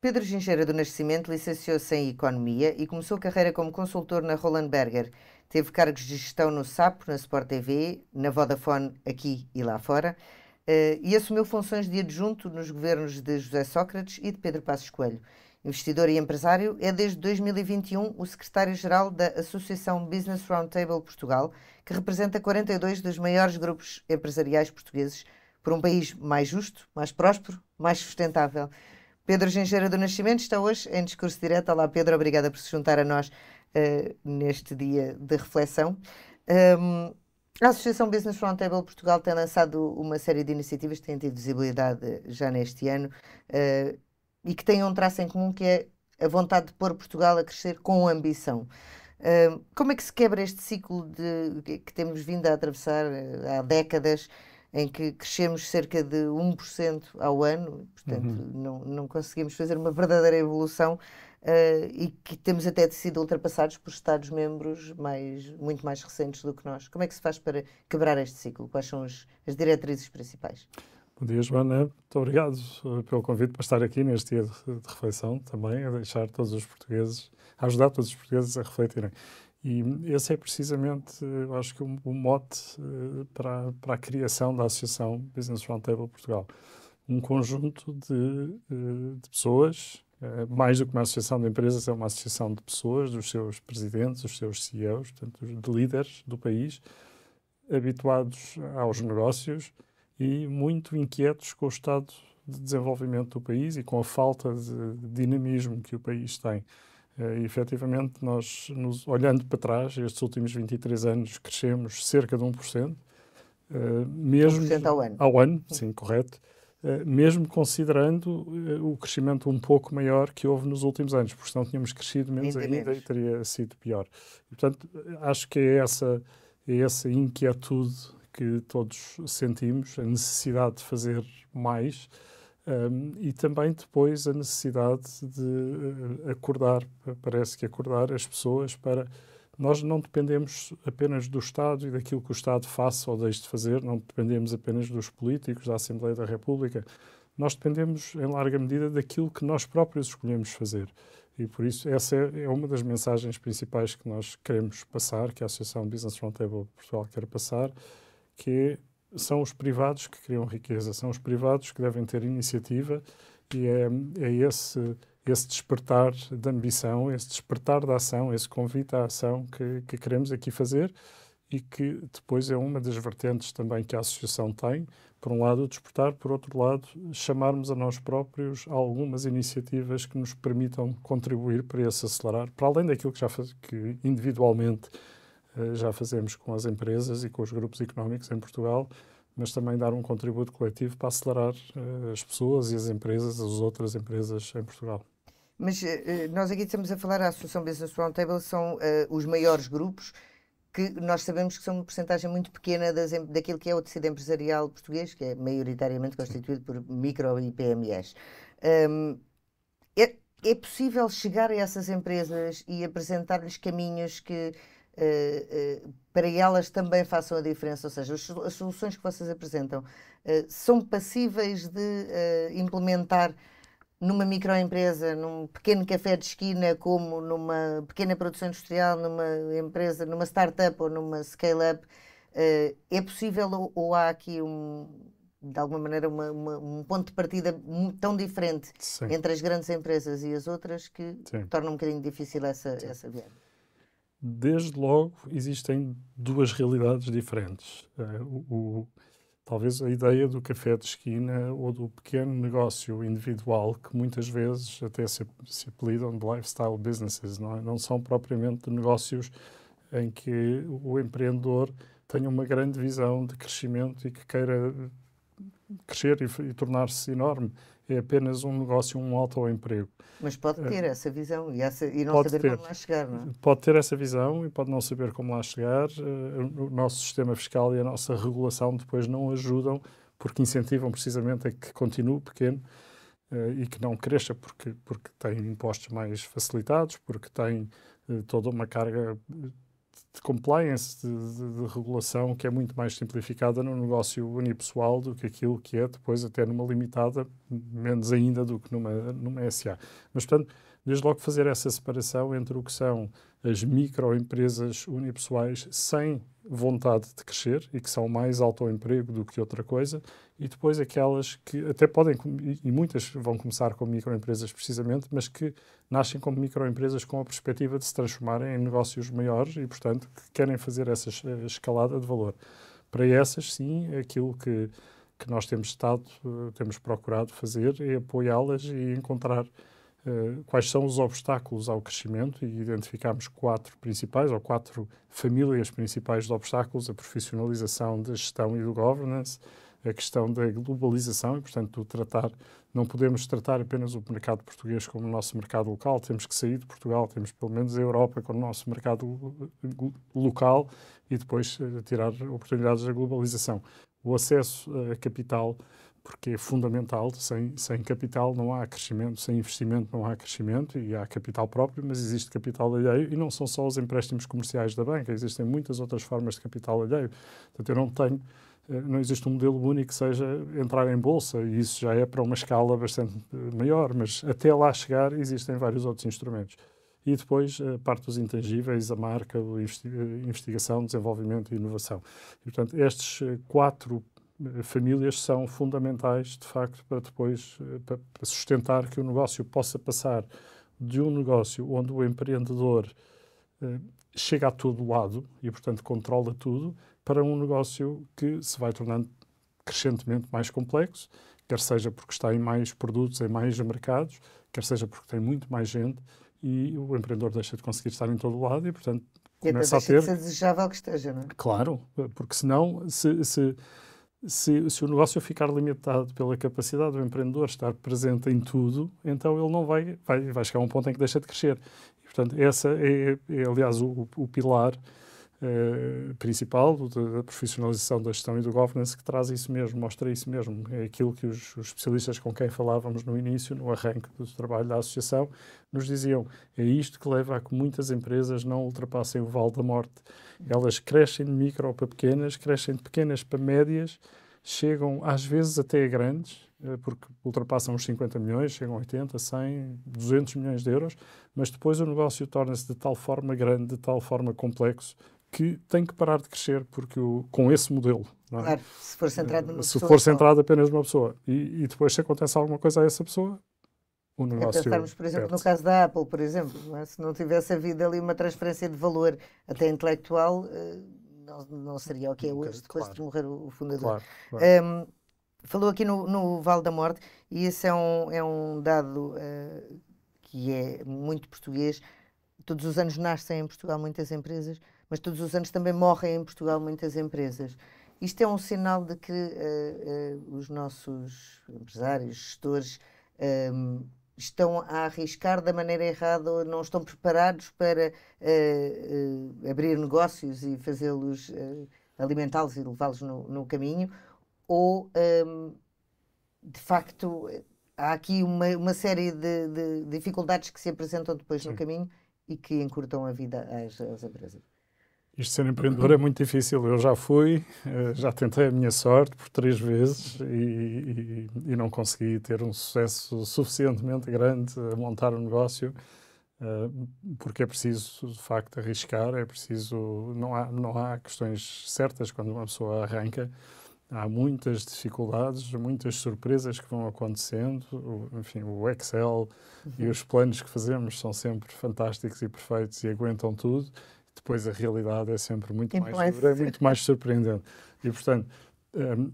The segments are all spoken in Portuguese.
Pedro Gingeira do Nascimento licenciou-se em Economia e começou a carreira como consultor na Roland Berger. Teve cargos de gestão no SAP, na Sport TV, na Vodafone aqui e lá fora, e assumiu funções de adjunto nos governos de José Sócrates e de Pedro Passos Coelho. Investidor e empresário, é desde 2021 o secretário-geral da Associação Business Roundtable Portugal, que representa 42 dos maiores grupos empresariais portugueses por um país mais justo, mais próspero, mais sustentável. Pedro Gengeira do Nascimento está hoje em discurso direto. Olá, Pedro, obrigada por se juntar a nós neste dia de reflexão. Um, a Associação Business Roundtable Portugal tem lançado uma série de iniciativas que têm tido visibilidade já neste ano e que têm um traço em comum que é a vontade de pôr Portugal a crescer com ambição. Como é que se quebra este ciclo que temos vindo a atravessar há décadas, em que crescemos cerca de 1% ao ano, portanto, Uhum. não conseguimos fazer uma verdadeira evolução, e que temos até sido ultrapassados por Estados-membros muito mais recentes do que nós. Como é que se faz para quebrar este ciclo? Quais são as diretrizes principais? Bom dia, Joana. Muito obrigado pelo convite para estar aqui neste dia de reflexão também, a deixar todos os portugueses, a ajudar todos os portugueses a refletirem. E esse é precisamente, eu acho que o mote para a criação da Associação Business Roundtable Portugal. Um conjunto de pessoas, mais do que uma associação de empresas, é uma associação de pessoas, dos seus presidentes, dos seus CEOs, portanto, de líderes do país, habituados aos negócios e muito inquietos com o estado de desenvolvimento do país e com a falta de dinamismo que o país tem. E, efetivamente, nós, olhando para trás, estes últimos 23 anos, crescemos cerca de 1%, mesmo 1% ao ano. ao ano, sim, correto, mesmo considerando o crescimento um pouco maior que houve nos últimos anos, porque senão tínhamos crescido menos Ainda ainda e menos. teria sido pior. E, portanto, acho que é essa inquietude que todos sentimos, a necessidade de fazer mais, e também depois a necessidade de acordar, parece que acordar as pessoas para. Nós não dependemos apenas do Estado e daquilo que o Estado faça ou deixe de fazer, não dependemos apenas dos políticos, da Assembleia da República. Nós dependemos, em larga medida, daquilo que nós próprios escolhemos fazer. E por isso, essa é uma das mensagens principais que nós queremos passar, que a Associação Business Roundtable Portugal quer passar, que são os privados que criam riqueza, são os privados que devem ter iniciativa e é esse despertar de ambição, esse despertar da ação, esse convite à ação que queremos aqui fazer e que depois é uma das vertentes também que a associação tem. Por um lado, o despertar, por outro lado, chamarmos a nós próprios algumas iniciativas que nos permitam contribuir para esse acelerar, para além daquilo que individualmente já fazemos com as empresas e com os grupos económicos em Portugal, mas também dar um contributo coletivo para acelerar as pessoas e as empresas, as outras empresas em Portugal. Mas nós aqui estamos a falar, a Associação Business Roundtable são os maiores grupos que nós sabemos que são uma porcentagem muito pequena daquilo que é o tecido empresarial português, que é maioritariamente Sim. constituído por micro e PMEs. Um, é, é possível chegar a essas empresas e apresentar-lhes caminhos que para elas também façam a diferença? Ou seja, as soluções que vocês apresentam são passíveis de implementar numa microempresa, num pequeno café de esquina, como numa pequena produção industrial, numa empresa, numa startup ou numa scale-up, é possível ou há aqui de alguma maneira um ponto de partida tão diferente Sim, entre as grandes empresas e as outras que sim. torna um bocadinho difícil Sim. essa viagem? Desde logo, existem duas realidades diferentes. Talvez a ideia do café de esquina ou do pequeno negócio individual, que muitas vezes até se apelidam de lifestyle businesses, não é? Não são propriamente negócios em que o empreendedor tenha uma grande visão de crescimento e que queira crescer e tornar-se enorme. É apenas um negócio, um autoemprego. Mas pode Uh, ter essa visão e não Pode saber ter. como lá chegar, não é? Pode ter essa visão e pode não saber como lá chegar. O nosso sistema fiscal e a nossa regulação depois não ajudam, porque incentivam precisamente a que continue pequeno e que não cresça, porque tem impostos mais facilitados, porque tem toda uma carga de de compliance, de regulação, que é muito mais simplificada no negócio unipessoal do que aquilo que é depois até numa limitada, menos ainda do que numa SA. Mas, portanto, desde logo fazer essa separação entre o que são as microempresas unipessoais sem vontade de crescer e que são mais autoemprego do que outra coisa, e depois aquelas que até podem, e muitas vão começar como microempresas precisamente, mas que nascem como microempresas com a perspectiva de se transformarem em negócios maiores e, portanto, que querem fazer essa escalada de valor. Para essas, sim, aquilo que nós temos temos procurado fazer é apoiá-las e encontrar quais são os obstáculos ao crescimento e identificamos 4 principais, ou 4 famílias principais de obstáculos: a profissionalização da gestão e do governance, a questão da globalização e, portanto, não podemos tratar apenas o mercado português como o nosso mercado local, temos que sair de Portugal, temos pelo menos a Europa como o nosso mercado local e depois tirar oportunidades da globalização. O acesso a capital, porque é fundamental, sem capital não há crescimento, sem investimento não há crescimento, e há capital próprio, mas existe capital alheio, e não são só os empréstimos comerciais da banca, existem muitas outras formas de capital alheio. Portanto, não existe um modelo único que seja entrar em bolsa, e isso já é para uma escala bastante maior, mas até lá chegar existem vários outros instrumentos. E depois a parte dos intangíveis, a marca, a investigação, desenvolvimento e inovação. E, portanto, estes 4 famílias são fundamentais, de facto, para depois para sustentar que o negócio possa passar de um negócio onde o empreendedor chega a todo lado e, portanto, controla tudo, para um negócio que se vai tornando crescentemente mais complexo, quer seja porque está em mais produtos, em mais mercados, quer seja porque tem muito mais gente e o empreendedor deixa de conseguir estar em todo lado e, portanto, começa a ter... deixa de ser desejável que esteja, não é? Claro, porque senão, se o negócio ficar limitado pela capacidade do empreendedor estar presente em tudo, então ele não vai chegar a um ponto em que deixa de crescer. E, portanto, essa é aliás, o pilar principal da profissionalização da gestão e do governance, que traz isso mesmo, mostra isso mesmo. É aquilo que os especialistas com quem falávamos no início, no arranque do trabalho da associação, nos diziam. É isto que leva a que muitas empresas não ultrapassem o vale da morte. Elas crescem de micro para pequenas, crescem de pequenas para médias, chegam às vezes até a grandes, porque ultrapassam os 50 milhões, chegam a 80, 100, 200 milhões de euros, mas depois o negócio torna-se de tal forma grande, de tal forma complexo, que tem que parar de crescer, porque com esse modelo... Não é? Claro, se for centrado numa pessoa... Se for centrado apenas numa pessoa. E depois, se acontece alguma coisa a essa pessoa, o negócio... Pensarmos, por exemplo, no caso da Apple, por exemplo, não é? Se não tivesse havido ali uma transferência de valor até intelectual, não seria o que é hoje, depois de morrer o fundador. Claro. Falou aqui no Vale da Morte, e esse é um dado que é muito português. Todos os anos nascem em Portugal muitas empresas, mas todos os anos também morrem em Portugal muitas empresas. Isto é um sinal de que os nossos empresários, gestores, estão a arriscar da maneira errada ou não estão preparados para abrir negócios e fazê-los, alimentá-los e levá-los no caminho, ou, de facto, há aqui uma série de dificuldades que se apresentam depois no caminho e que encurtam a vida às empresas. Isto ser empreendedor é muito difícil. Eu já fui, já tentei a minha sorte por 3 vezes e não consegui ter um sucesso suficientemente grande a montar um negócio, porque é preciso, de facto, arriscar, é preciso... Não há questões certas quando uma pessoa arranca. Há muitas dificuldades, muitas surpresas que vão acontecendo. Enfim, o Excel e os planos que fazemos são sempre fantásticos e perfeitos e aguentam tudo. Depois a realidade é sempre muito mais dura, é muito mais surpreendente. E, portanto,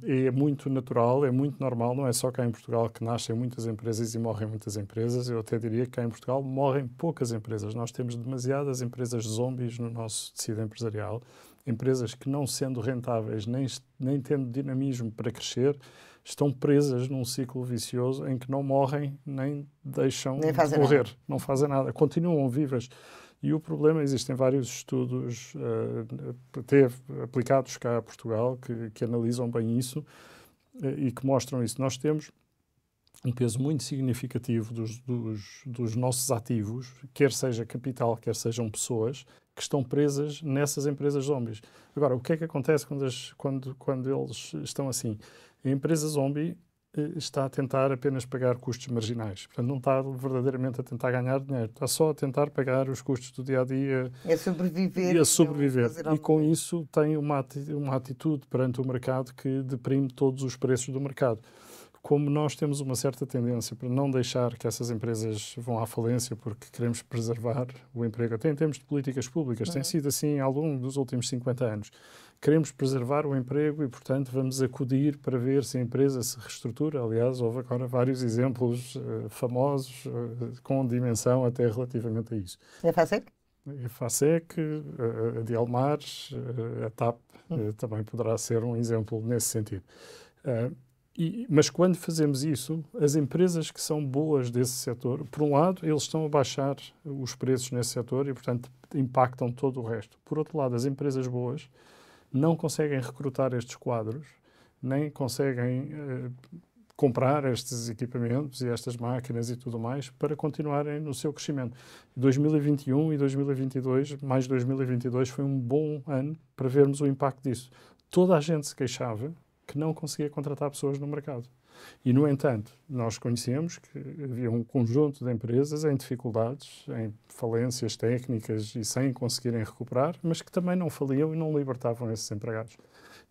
é muito natural, é muito normal, não é só cá em Portugal que nascem muitas empresas e morrem muitas empresas. Eu até diria que cá em Portugal morrem poucas empresas. Nós temos demasiadas empresas zombies no nosso tecido empresarial. Empresas que, não sendo rentáveis, nem tendo dinamismo para crescer, estão presas num ciclo vicioso em que não morrem, nem deixam de morrer. Não fazem nada, continuam vivas. E o problema, existem vários estudos, até aplicados cá a Portugal, que analisam bem isso e que mostram isso. Nós temos um peso muito significativo dos nossos ativos, quer seja capital, quer sejam pessoas, que estão presas nessas empresas zombies. Agora, o que é que acontece quando eles estão assim? A empresa zombie está a tentar apenas pagar custos marginais. Portanto, não está verdadeiramente a tentar ganhar dinheiro. Está só a tentar pagar os custos do dia-a-dia. É sobreviver. E a sobreviver. E com coisa. isso tem uma atitude perante o mercado que deprime todos os preços do mercado. Como nós temos uma certa tendência para não deixar que essas empresas vão à falência porque queremos preservar o emprego, até em termos de políticas públicas, tem sido assim ao longo dos últimos 50 anos. Queremos preservar o emprego e, portanto, vamos acudir para ver se a empresa se reestrutura. Aliás, houve agora vários exemplos famosos com dimensão até relativamente a isso. É FASEC? A FASEC, a Dielmar, a TAP também poderá ser um exemplo nesse sentido. Mas quando fazemos isso, as empresas que são boas desse setor, por um lado, eles estão a baixar os preços nesse setor e, portanto, impactam todo o resto. Por outro lado, as empresas boas não conseguem recrutar estes quadros, nem conseguem comprar estes equipamentos e estas máquinas e tudo mais para continuarem no seu crescimento. 2021 e 2022, mais 2022, foi um bom ano para vermos o impacto disso. Toda a gente se queixava que não conseguia contratar pessoas no mercado. E, no entanto, nós conhecemos que havia um conjunto de empresas em dificuldades, em falências técnicas e sem conseguirem recuperar, mas que também não faliam e não libertavam esses empregados.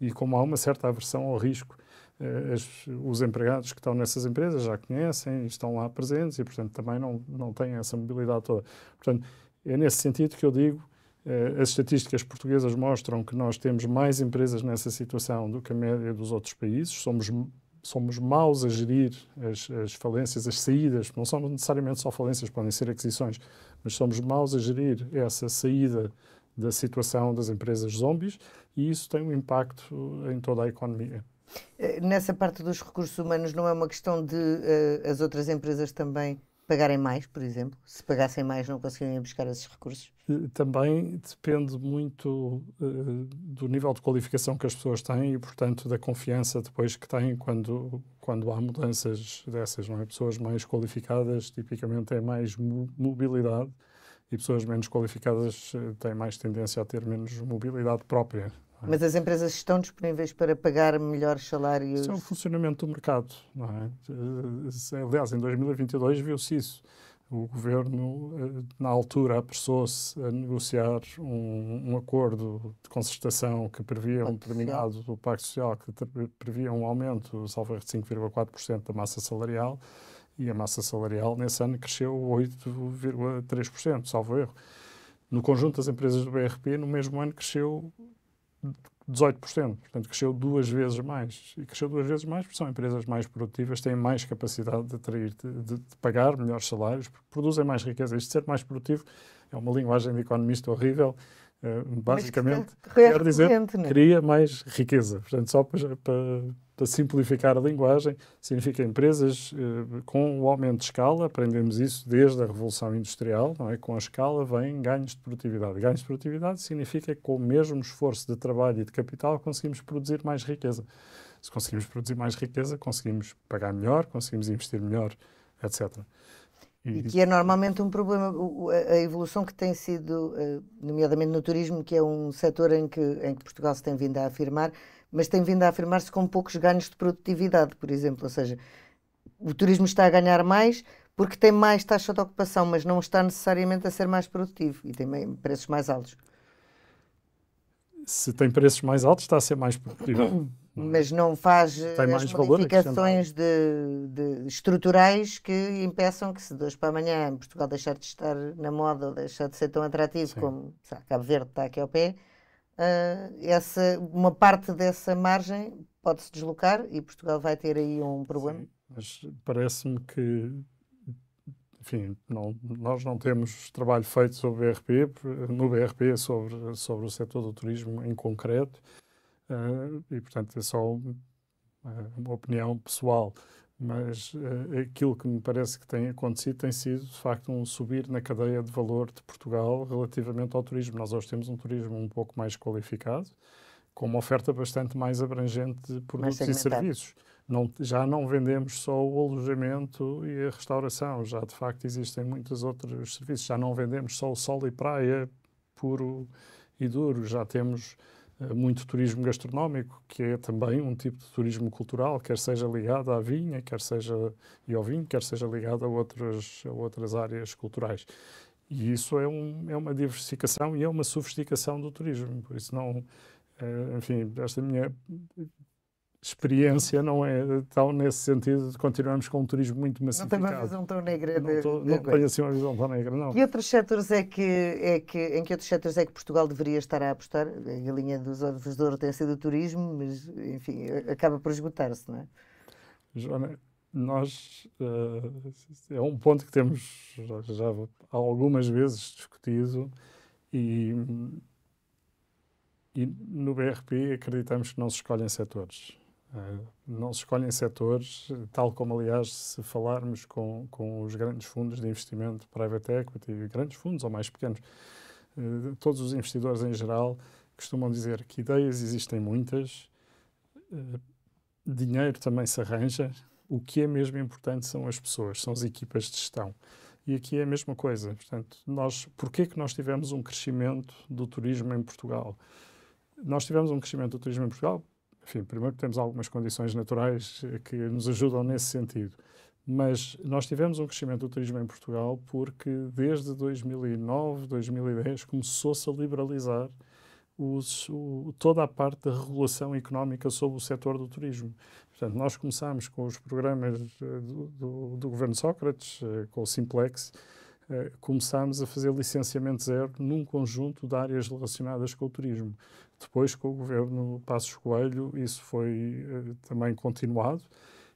E como há uma certa aversão ao risco, os empregados que estão nessas empresas já conhecem e estão lá presentes e, portanto, também não têm essa mobilidade toda. Portanto, é nesse sentido que eu digo, as estatísticas portuguesas mostram que nós temos mais empresas nessa situação do que a média dos outros países. Somos maus a gerir as falências, as saídas. Não são necessariamente só falências, podem ser aquisições, mas somos maus a gerir essa saída da situação das empresas zombies e isso tem um impacto em toda a economia. Nessa parte dos recursos humanos não é uma questão de as outras empresas também pagarem mais, por exemplo? Se pagassem mais não conseguiriam buscar esses recursos? Também depende muito do nível de qualificação que as pessoas têm e, portanto, da confiança depois que têm quando há mudanças dessas, não é? Pessoas mais qualificadas tipicamente têm mais mobilidade e pessoas menos qualificadas têm mais tendência a ter menos mobilidade própria. Mas as empresas estão disponíveis para pagar melhores salários? Isso é o funcionamento do mercado, não é? Aliás, em 2022 viu-se isso. O governo, na altura, apressou-se a negociar um acordo de concertação que previa um determinado do Pacto Social, que previa um aumento, salvo erro, de 5,4% da massa salarial, e a massa salarial nesse ano cresceu 8,3%, salvo erro. No conjunto das empresas do BRP, no mesmo ano cresceu 18%, portanto cresceu 2 vezes mais. E cresceu 2 vezes mais porque são empresas mais produtivas, têm mais capacidade de atrair, de pagar melhores salários, produzem mais riqueza. Isto de ser mais produtivo é uma linguagem de economista horrível. Basicamente, quer dizer, cria mais riqueza. Portanto, só para simplificar a linguagem, significa empresas com o aumento de escala, aprendemos isso desde a Revolução Industrial, não é? Com a escala vêm ganhos de produtividade. Ganhos de produtividade significa que com o mesmo esforço de trabalho e de capital conseguimos produzir mais riqueza. Se conseguimos produzir mais riqueza, conseguimos pagar melhor, conseguimos investir melhor, etc. E que é normalmente um problema, a evolução que tem sido, nomeadamente no turismo, que é um setor em que Portugal se tem vindo a afirmar, mas tem vindo a afirmar-se com poucos ganhos de produtividade, por exemplo. Ou seja, o turismo está a ganhar mais porque tem mais taxa de ocupação, mas não está necessariamente a ser mais produtivo e tem preços mais altos. Se tem preços mais altos, está a ser mais produtivo. Mas não faz as modificações estruturais que impeçam que, se de hoje para amanhã Portugal deixar de estar na moda ou deixar de ser tão atrativo como Cabo Verde está aqui ao pé, uma parte dessa margem pode-se deslocar e Portugal vai ter aí um problema. Sim, mas parece-me que, enfim, nós não temos trabalho feito no BRP sobre o setor do turismo em concreto. E, portanto, é só uma opinião pessoal, mas aquilo que me parece que tem acontecido tem sido, de facto, um subir na cadeia de valor de Portugal relativamente ao turismo. Nós hoje temos um turismo um pouco mais qualificado, com uma oferta bastante mais abrangente de produtos e serviços. Já não vendemos só o alojamento e a restauração, já, de facto, existem muitos outros serviços. Já não vendemos só o sol e praia, puro e duro. Já temos muito turismo gastronómico, que é também um tipo de turismo cultural, quer seja ligado à vinha, quer seja e ao vinho, quer seja ligado a outras áreas culturais. E isso é uma diversificação e é uma sofisticação do turismo. Por isso não, enfim, esta minha experiência não é tão nesse sentido de continuarmos com um turismo muito Não tem uma massificado. visão tão negra Não da coisa. tenho assim uma visão tão negra, não. Que outros setores em que outros setores é que Portugal deveria estar a apostar? A linha dos ovos de ouro tem sido o turismo, mas, enfim, acaba por esgotar-se, não é? Joana, nós, é um ponto que temos já algumas vezes discutido e no BRP acreditamos que não se escolhem setores. Não se escolhem setores, tal como, aliás, se falarmos com os grandes fundos de investimento, private equity, grandes fundos ou mais pequenos, todos os investidores em geral costumam dizer que ideias existem muitas, dinheiro também se arranja, o que é mesmo importante são as pessoas, são as equipas de gestão. E aqui é a mesma coisa. Portanto, porquê que nós tivemos um crescimento do turismo em Portugal? Nós tivemos um crescimento do turismo em Portugal. Enfim, primeiro temos algumas condições naturais que nos ajudam nesse sentido. Mas nós tivemos um crescimento do turismo em Portugal porque desde 2009, 2010 começou-se a liberalizar toda a parte da regulação económica sobre o setor do turismo. Portanto, nós começámos com os programas do governo Sócrates, com o Simplex, começámos a fazer licenciamento zero num conjunto de áreas relacionadas com o turismo. Depois, com o governo Passos Coelho, isso foi também continuado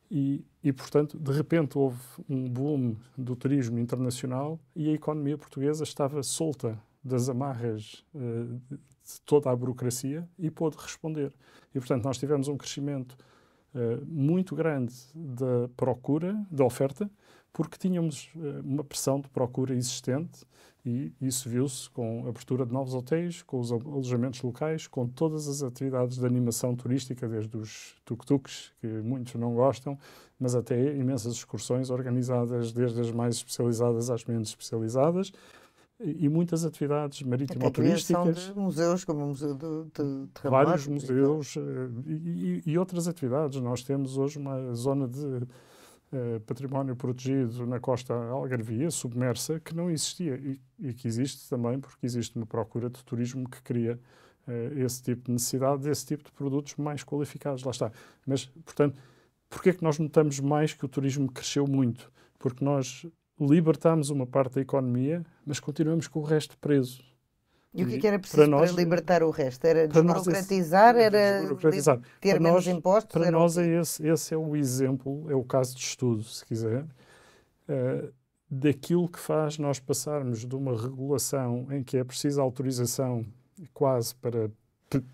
e, portanto, de repente houve um boom do turismo internacional e a economia portuguesa estava solta das amarras de toda a burocracia e pôde responder. E, portanto, nós tivemos um crescimento muito grande da procura, da oferta, porque tínhamos uma pressão de procura existente e isso viu-se com a abertura de novos hotéis, com os alojamentos locais, com todas as atividades de animação turística, desde os tuk-tuks, que muitos não gostam, mas até imensas excursões organizadas, desde as mais especializadas às menos especializadas, e muitas atividades marítimo-turísticas. Até criação de museus, como o Museu do Terremoto. Vários museus e outras atividades. Nós temos hoje uma zona de património protegido na costa algarvia, submersa, que não existia e que existe também porque existe uma procura de turismo que cria esse tipo de necessidade, desse tipo de produtos mais qualificados. Lá está. Mas, portanto, porquê é que nós notamos mais que o turismo cresceu muito? Porque nós libertámos uma parte da economia, mas continuamos com o resto preso. E o que era preciso para libertar o resto? Era desburocratizar? Era ter menos impostos? Para nós esse é o exemplo, é o caso de estudo, se quiser, daquilo que faz nós passarmos de uma regulação em que é preciso autorização quase para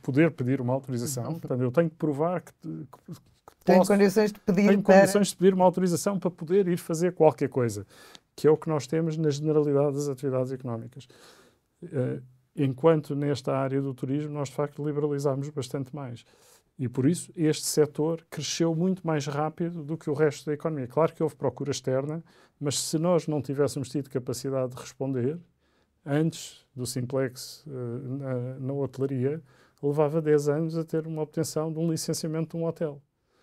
poder pedir uma autorização. Portanto, eu tenho que provar que tenho condições de pedir condições de pedir uma autorização para poder ir fazer qualquer coisa, que é o que nós temos na generalidade das atividades económicas. Enquanto nesta área do turismo nós de facto liberalizámos bastante mais. E por isso este setor cresceu muito mais rápido do que o resto da economia. Claro que houve procura externa, mas se nós não tivéssemos tido capacidade de responder, antes do Simplex na hotelaria, levava 10 anos a ter uma obtenção de um licenciamento de um hotel.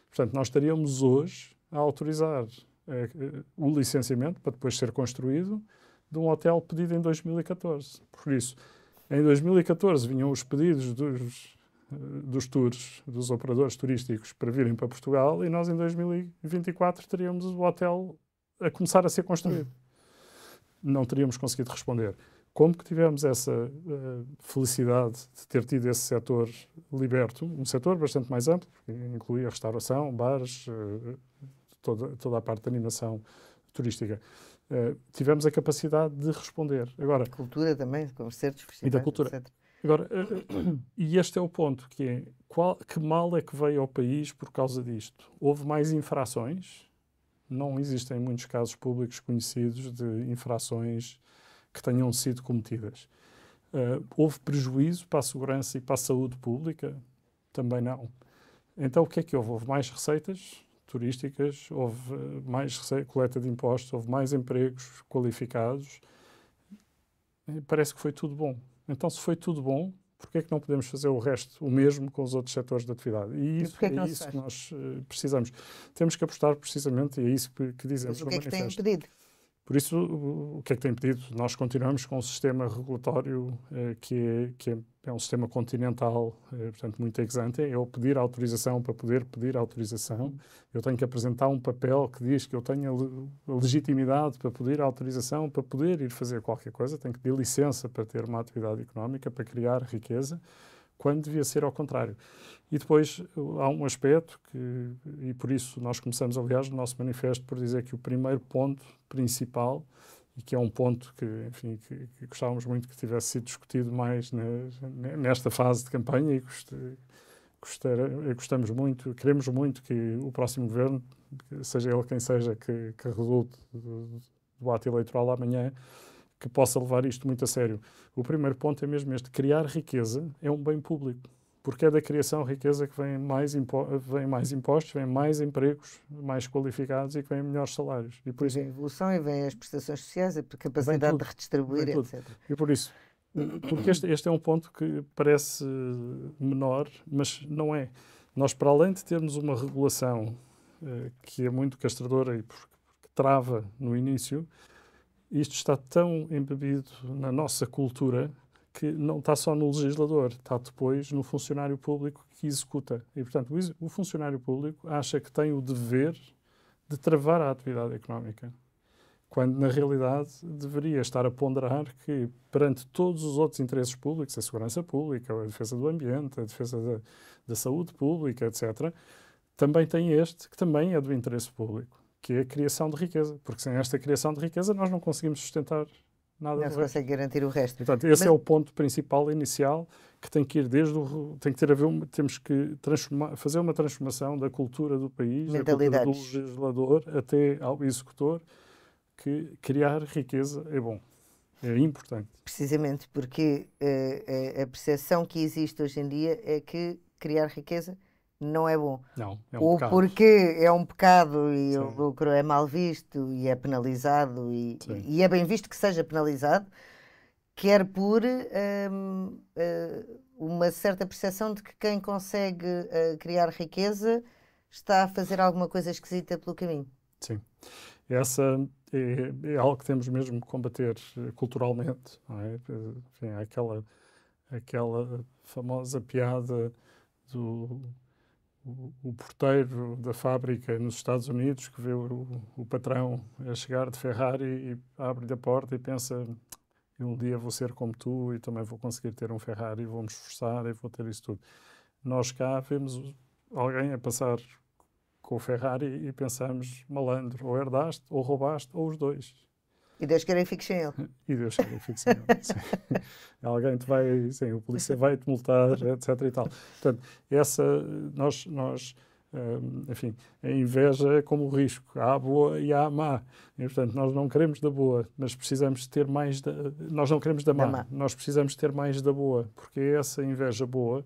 Portanto, nós estaríamos hoje a autorizar o licenciamento para depois ser construído de um hotel pedido em 2014. Por isso, em 2014 vinham os pedidos dos tours, dos operadores turísticos para virem para Portugal e nós em 2024 teríamos o hotel a começar a ser construído. Não teríamos conseguido responder. Como que tivemos essa felicidade de ter tido esse setor liberto, um setor bastante mais amplo, que incluía restauração, bares, toda a parte de animação turística. Tivemos a capacidade de responder. Agora, cultura também, concertos, festivais, e da cultura. etc. Agora, e este é o ponto, que é, que mal é que veio ao país por causa disto? Houve mais infrações? Não existem muitos casos públicos conhecidos de infrações que tenham sido cometidas. Houve prejuízo para a segurança e para a saúde pública? Também não. Então, o que é que houve? Houve mais receitas turísticas, houve mais coleta de impostos, houve mais empregos qualificados. Parece que foi tudo bom. Então, se foi tudo bom, porque é que não podemos fazer o resto, o mesmo, com os outros setores de atividade? E isso, é isso que nós precisamos. Temos que apostar precisamente, e é isso que dizemos no manifesto. O que é que tem impedido? Por isso, o que é que tem impedido? Nós continuamos com um sistema regulatório que é um sistema continental, portanto, muito ex-ante. Eu pedir autorização para poder pedir autorização. Eu tenho que apresentar um papel que diz que eu tenho a legitimidade para pedir autorização, para poder ir fazer qualquer coisa. Tenho que pedir licença para ter uma atividade económica, para criar riqueza, quando devia ser ao contrário. E depois há um aspecto e por isso nós começamos, aliás, no nosso manifesto por dizer que o primeiro ponto principal, e que é um ponto que, enfim, que gostávamos muito que tivesse sido discutido mais nesta fase de campanha, e gostamos muito, queremos muito que o próximo governo, seja ele quem seja, que resulte do ato eleitoral amanhã, que possa levar isto muito a sério. O primeiro ponto é mesmo este: criar riqueza é um bem público, porque é da criação de riqueza que vem mais impostos, vem mais empregos mais qualificados e que vêm melhores salários. E por isso vem a evolução e vêm as prestações sociais, a capacidade de redistribuir, etc. E por isso, porque este é um ponto que parece menor, mas não é. Nós, para além de termos uma regulação que é muito castradora e porque trava no início, isto está tão embebido na nossa cultura que não está só no legislador, está depois no funcionário público que executa. E, portanto, o funcionário público acha que tem o dever de travar a atividade económica, quando, na realidade, deveria estar a ponderar que, perante todos os outros interesses públicos, a segurança pública, a defesa do ambiente, a defesa da saúde pública, etc., também tem este, que também é do interesse público, que é a criação de riqueza. Porque sem esta criação de riqueza nós não conseguimos sustentar nada. Não se consegue garantir o resto. Portanto, esse é o ponto principal, inicial, que tem que ir temos que fazer uma transformação da cultura do país, da cultura do legislador até ao executor, que criar riqueza é bom, é importante. Precisamente porque a percepção que existe hoje em dia é que criar riqueza não é bom. Não, é um ou pecado. Porque é um pecado e o lucro é mal visto e é penalizado e é bem visto que seja penalizado, quer por uma certa percepção de que quem consegue criar riqueza está a fazer alguma coisa esquisita pelo caminho. Sim. Essa é algo que temos mesmo que combater culturalmente. Não é? Enfim, há aquela famosa piada do o porteiro da fábrica nos Estados Unidos que vê o patrão a chegar de Ferrari e abre-lhe a porta e pensa: um dia vou ser como tu e também vou conseguir ter um Ferrari, vou-me esforçar e vou ter isso tudo. Nós cá vemos alguém a passar com o Ferrari e pensamos: malandro, ou herdaste, ou roubaste, ou os dois. E Deus queira que fiques sem ele. E Deus queira que fiques sem ele. Alguém te vai, sim, o polícia vai-te multar, etc. e tal. Portanto, enfim, a inveja é como o risco. Há a boa e há a má. E, portanto, nós não queremos da boa, mas precisamos ter mais nós não queremos da má. Nós precisamos ter mais da boa, porque é essa inveja boa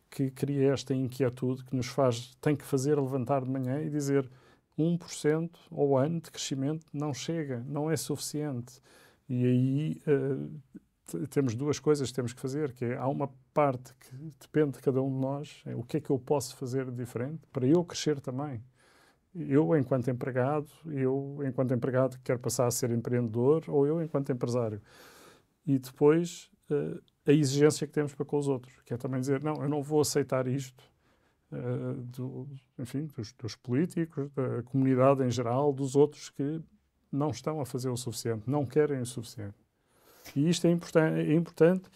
que cria esta inquietude que nos tem que fazer levantar de manhã e dizer: 1% ao ano de crescimento não chega, não é suficiente. E aí temos duas coisas que temos que fazer, que há uma parte que depende de cada um de nós, o que é que eu posso fazer de diferente para eu crescer também. Eu, enquanto empregado, quero passar a ser empreendedor, ou eu, enquanto empresário. E depois a exigência que temos para com os outros, que é também dizer: não, eu não vou aceitar isto, dos políticos, da comunidade em geral, dos outros que não estão a fazer o suficiente, não querem o suficiente. E isto é importante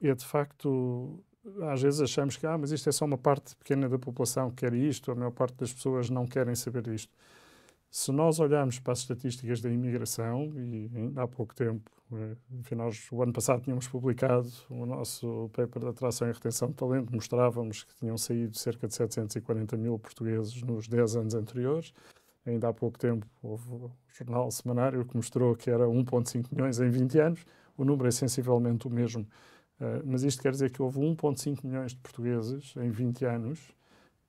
e é de facto, às vezes achamos que mas isto é só uma parte pequena da população que quer isto, a maior parte das pessoas não querem saber isto. Se nós olharmos para as estatísticas da imigração, e ainda há pouco tempo, enfim, nós o ano passado tínhamos publicado o nosso paper de atração e retenção de talento, mostrávamos que tinham saído cerca de 740 mil portugueses nos 10 anos anteriores. Ainda há pouco tempo houve um jornal semanário que mostrou que era 1,5 milhões em 20 anos. O número é sensivelmente o mesmo. Mas isto quer dizer que houve 1,5 milhões de portugueses em 20 anos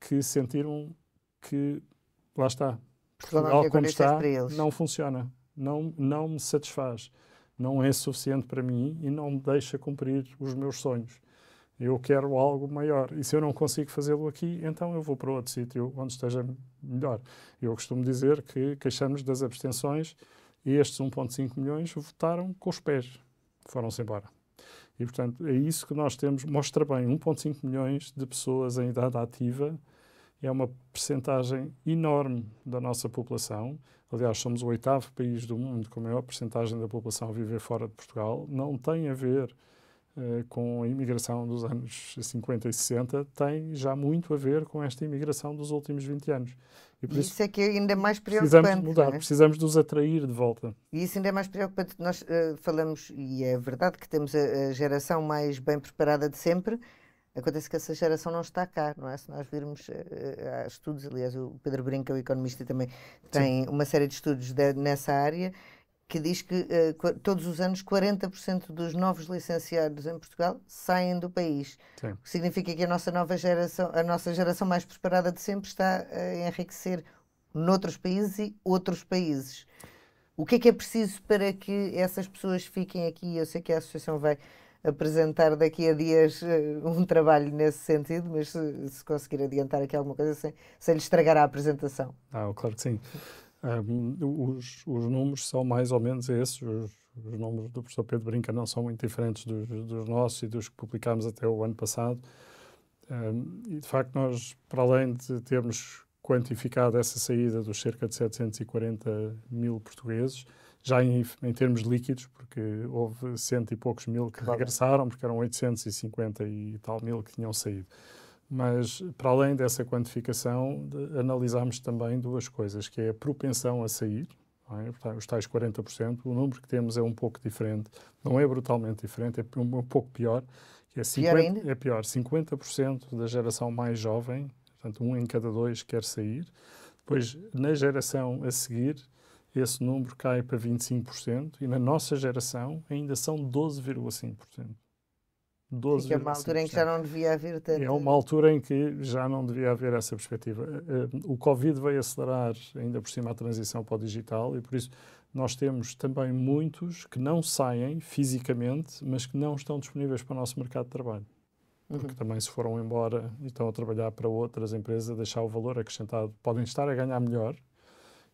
que sentiram que, lá está, Portugal como está, não funciona, não me satisfaz. não é suficiente para mim e não me deixa cumprir os meus sonhos. Eu quero algo maior. E se eu não consigo fazê-lo aqui, então eu vou para outro sítio onde esteja melhor. Eu costumo dizer que queixamos das abstenções e estes 1,5 milhões votaram com os pés. Foram-se embora. E, portanto, é isso que nós temos. Mostra bem, 1,5 milhões de pessoas em idade ativa é uma percentagem enorme da nossa população. Aliás, somos o 8º país do mundo com a maior percentagem da população a viver fora de Portugal. Não tem a ver com a imigração dos anos 50 e 60, tem já muito a ver com esta imigração dos últimos 20 anos. E por isso é que é ainda mais precisamos preocupante. mudar, Não é? Precisamos de os atrair de volta. E isso ainda é mais preocupante. Nós falamos, e é verdade que temos a geração mais bem preparada de sempre. Acontece que essa geração não está cá, não é? Se nós virmos, há estudos, aliás, o Pedro Brinca, o economista, também tem uma série de estudos nessa área, que diz que todos os anos 40% dos novos licenciados em Portugal saem do país. Sim. O que significa que a nossa geração mais preparada de sempre está a enriquecer noutros países e outros países. O que é preciso para que essas pessoas fiquem aqui? Eu sei que a Associação vai apresentar daqui a dias um trabalho nesse sentido, mas se conseguir adiantar aqui alguma coisa sem lhe estragar a apresentação. Claro que sim. Os números são mais ou menos esses. Os números do professor Pedro Brinca não são muito diferentes dos nossos e dos que publicámos até o ano passado. E, de facto, nós, para além de termos quantificado essa saída dos cerca de 740 mil portugueses, já em termos líquidos, porque houve 100 e poucos mil que regressaram, porque eram 850 e tal mil que tinham saído. Mas, para além dessa quantificação, analisámos também duas coisas, que é a propensão a sair, não é? Portanto, os tais 40%, o número que temos é um pouco diferente, não é brutalmente diferente, é um pouco pior, que é 50%, é pior, 50% da geração mais jovem, portanto, 1 em cada 2 quer sair. Depois, na geração a seguir, esse número cai para 25% e na nossa geração ainda são 12,5%. Que é uma altura em que já não devia haver tanto. É uma altura em que já não devia haver essa perspectiva. O Covid veio acelerar ainda por cima a transição para o digital e por isso nós temos também muitos que não saem fisicamente, mas que não estão disponíveis para o nosso mercado de trabalho. Porque também se foram embora e estão a trabalhar para outras empresas, a deixar o valor acrescentado. Podem estar a ganhar melhor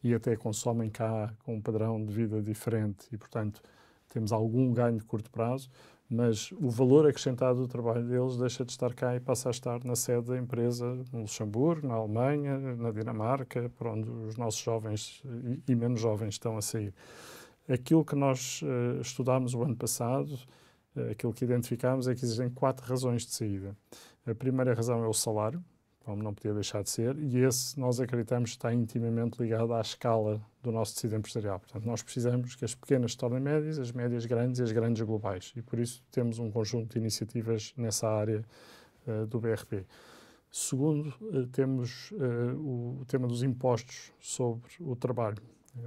e até consomem cá com um padrão de vida diferente e, portanto, temos algum ganho de curto prazo, mas o valor acrescentado do trabalho deles deixa de estar cá e passa a estar na sede da empresa no Luxemburgo, na Alemanha, na Dinamarca, por onde os nossos jovens e menos jovens estão a sair. Aquilo que nós estudámos o ano passado, aquilo que identificámos é que existem 4 razões de saída. A primeira razão é o salário, como não podia deixar de ser, e esse nós acreditamos está intimamente ligado à escala do nosso tecido empresarial. Portanto, nós precisamos que as pequenas se tornem médias, as médias grandes e as grandes globais. E por isso temos um conjunto de iniciativas nessa área do BRP. Segundo, temos o tema dos impostos sobre o trabalho,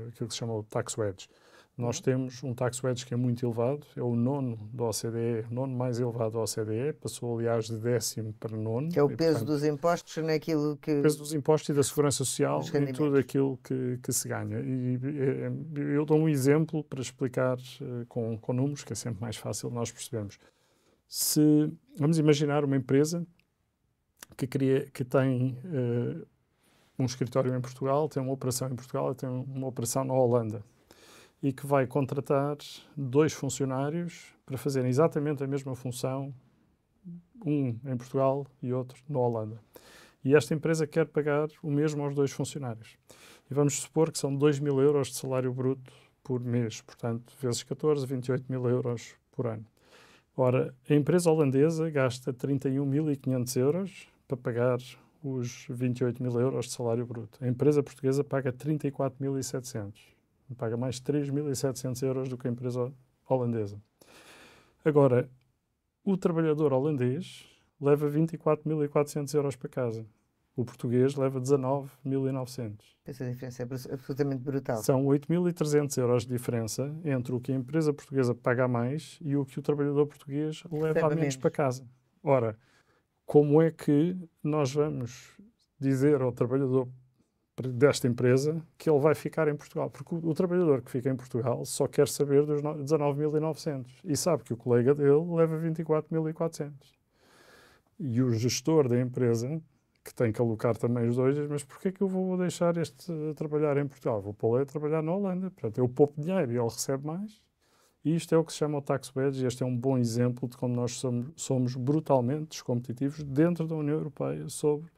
aquilo que se chama o tax wedge. Nós temos um tax wedge que é muito elevado, é o 9º da OCDE, o 9º mais elevado da OCDE, passou aliás de 10º para 9º. Que é o peso dos impostos naquilo que... O peso dos impostos e da segurança social em tudo aquilo que se ganha. E eu dou um exemplo para explicar com números, que é sempre mais fácil nós percebermos. Vamos imaginar uma empresa que tem um escritório em Portugal, tem uma operação em Portugal e tem uma operação na Holanda. E que vai contratar 2 funcionários para fazerem exatamente a mesma função, um em Portugal e outro na Holanda. E esta empresa quer pagar o mesmo aos 2 funcionários. E vamos supor que são 2.000 euros de salário bruto por mês, portanto, vezes 14, 28.000 euros por ano. Ora, a empresa holandesa gasta 31.500 euros para pagar os 28.000 euros de salário bruto. A empresa portuguesa paga 34.700. Paga mais 3.700 euros do que a empresa holandesa. Agora, o trabalhador holandês leva 24.400 euros para casa. O português leva 19.900. Essa diferença é absolutamente brutal. São 8.300 euros de diferença entre o que a empresa portuguesa paga a mais e o que o trabalhador português leva a menos para casa. Ora, como é que nós vamos dizer ao trabalhador desta empresa que ele vai ficar em Portugal. Porque o trabalhador que fica em Portugal só quer saber dos 19.900 e sabe que o colega dele leva 24.400. E o gestor da empresa, que tem que alocar também os dois, diz, mas porquê é que eu vou deixar este trabalhar em Portugal? Vou pô-lo a trabalhar na Holanda. Portanto, eu poupo dinheiro e ele recebe mais. E isto é o que se chama o tax wedge, e este é um bom exemplo de como nós somos brutalmente descompetitivos dentro da União Europeia sobre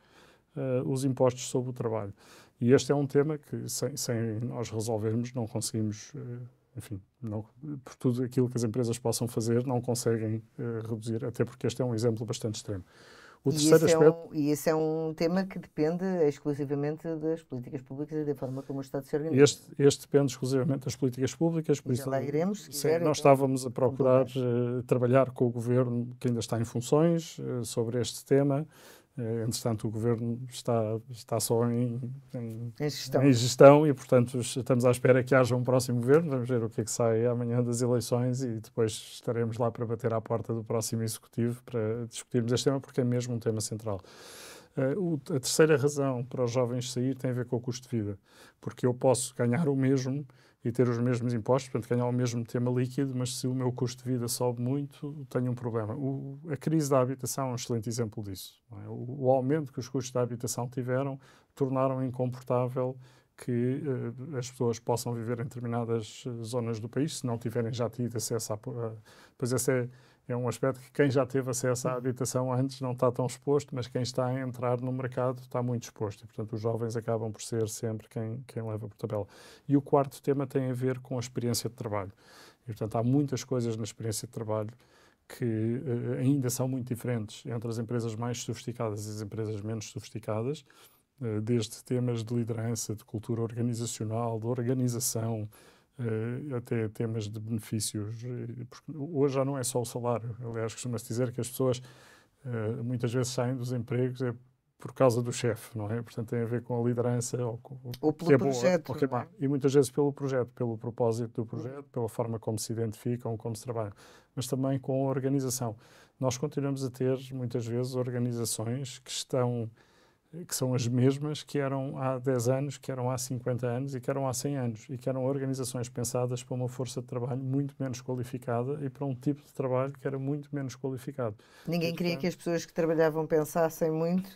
os impostos sobre o trabalho. E este é um tema que, sem nós resolvermos, não conseguimos, enfim, por tudo aquilo que as empresas possam fazer, não conseguem reduzir, até porque este é um exemplo bastante extremo. O terceiro aspecto... E esse é um tema que depende exclusivamente das políticas públicas e da forma como o Estado se organiza. Este depende exclusivamente das políticas públicas. Por já isso, lá iremos, se quiser, nós estávamos a procurar trabalhar com o Governo, que ainda está em funções, sobre este tema. Entretanto, o Governo está só em gestão e, portanto, estamos à espera que haja um próximo Governo. Vamos ver o que é que sai amanhã das eleições e depois estaremos lá para bater à porta do próximo Executivo para discutirmos este tema, porque é mesmo um tema central. A terceira razão para os jovens sair tem a ver com o custo de vida, porque eu posso ganhar o mesmo e ter os mesmos impostos, portanto, ganhar o mesmo tema líquido, mas se o meu custo de vida sobe muito, tenho um problema. A crise da habitação é um excelente exemplo disso. Não é? O aumento que os custos da habitação tiveram tornaram incomportável que as pessoas possam viver em determinadas zonas do país, se não tiverem já tido acesso a... Pois esse é um aspecto que quem já teve acesso à habitação antes não está tão exposto, mas quem está a entrar no mercado está muito exposto. E, portanto, os jovens acabam por ser sempre quem leva por tabela. E o quarto tema tem a ver com a experiência de trabalho. E, portanto, há muitas coisas na experiência de trabalho que ainda são muito diferentes entre as empresas mais sofisticadas e as empresas menos sofisticadas, desde temas de liderança, de cultura organizacional, de organização, até temas de benefícios, porque hoje já não é só o salário. Aliás, costuma-se dizer que as pessoas muitas vezes saem dos empregos por causa do chefe, não é? Portanto, tem a ver com a liderança ou pelo projeto. Que é má. E muitas vezes pelo projeto, pelo propósito do projeto, pela forma como se identificam, como se trabalham, mas também com a organização. Nós continuamos a ter, muitas vezes, organizações que são as mesmas que eram há 10 anos, que eram há 50 anos e que eram há 100 anos. E que eram organizações pensadas para uma força de trabalho muito menos qualificada e para um tipo de trabalho que era muito menos qualificado. Ninguém queria que as pessoas que trabalhavam pensassem muito,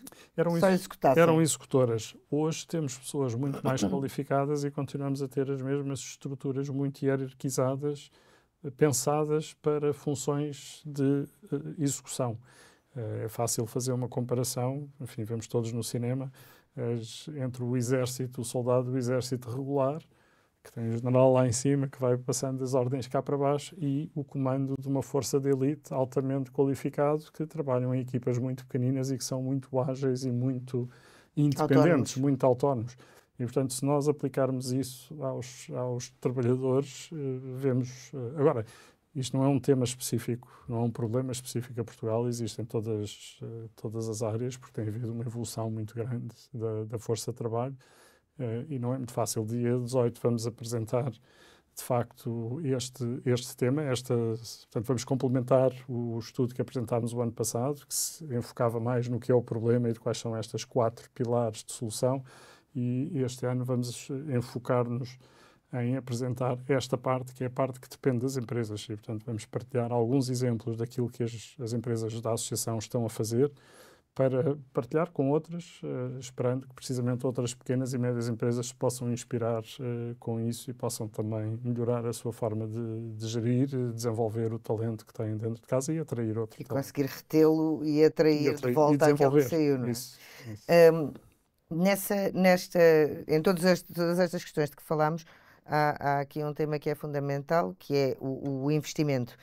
só executassem. Eram executoras. Hoje temos pessoas muito mais qualificadas e continuamos a ter as mesmas estruturas muito hierarquizadas, pensadas para funções de execução. É fácil fazer uma comparação, enfim, vemos todos no cinema, entre o exército, o soldado do exército regular, que tem o general lá em cima, que vai passando as ordens cá para baixo, e o comando de uma força de elite altamente qualificado, que trabalham em equipas muito pequeninas e que são muito ágeis e muito independentes, muito autónomos. E, portanto, se nós aplicarmos isso aos trabalhadores, vemos... Agora, isto não é um tema específico, não é um problema específico a Portugal, existem todas as áreas, porque tem havido uma evolução muito grande da força de trabalho e não é muito fácil. Dia 18 vamos apresentar, de facto, este tema, portanto, vamos complementar o estudo que apresentámos o ano passado, que se enfocava mais no que é o problema e de quais são estas 4 pilares de solução, e este ano vamos enfocar-nos em apresentar esta parte, que é a parte que depende das empresas. E, portanto, vamos partilhar alguns exemplos daquilo que as empresas da Associação estão a fazer para partilhar com outras, esperando que precisamente outras pequenas e médias empresas se possam inspirar com isso e possam também melhorar a sua forma de gerir, desenvolver o talento que têm dentro de casa e atrair outro talento. Conseguir retê-lo e atrair de volta aquele que saiu, não é? Isso. Em todas estas questões de que falámos, há aqui um tema que é fundamental, que é o investimento.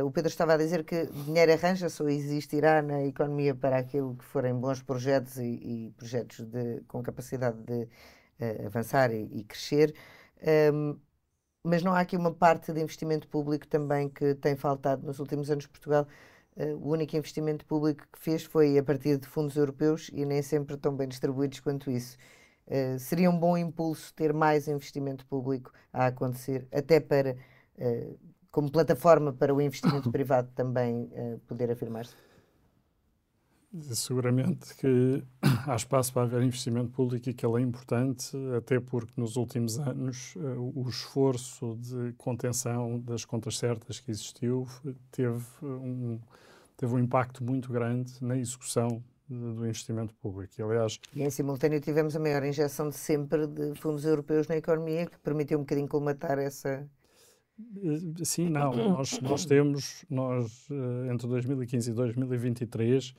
O Pedro estava a dizer que dinheiro arranja-se ou existirá na economia para aquilo que forem bons projetos e projetos com capacidade de avançar e crescer, mas não há aqui uma parte de investimento público também que tem faltado nos últimos anos de Portugal. O único investimento público que fez foi a partir de fundos europeus e nem sempre tão bem distribuídos quanto isso. Seria um bom impulso ter mais investimento público a acontecer, até para, como plataforma para o investimento privado também poder afirmar-se? Seguramente que há espaço para haver investimento público e que ele é importante, até porque nos últimos anos o esforço de contenção das contas certas que existiu teve um impacto muito grande na execução do investimento público. E, aliás, E em simultâneo tivemos a maior injeção de sempre de fundos europeus na economia, que permitiu um bocadinho colmatar essa... sim, não. Nós temos, entre 2015 e 2023,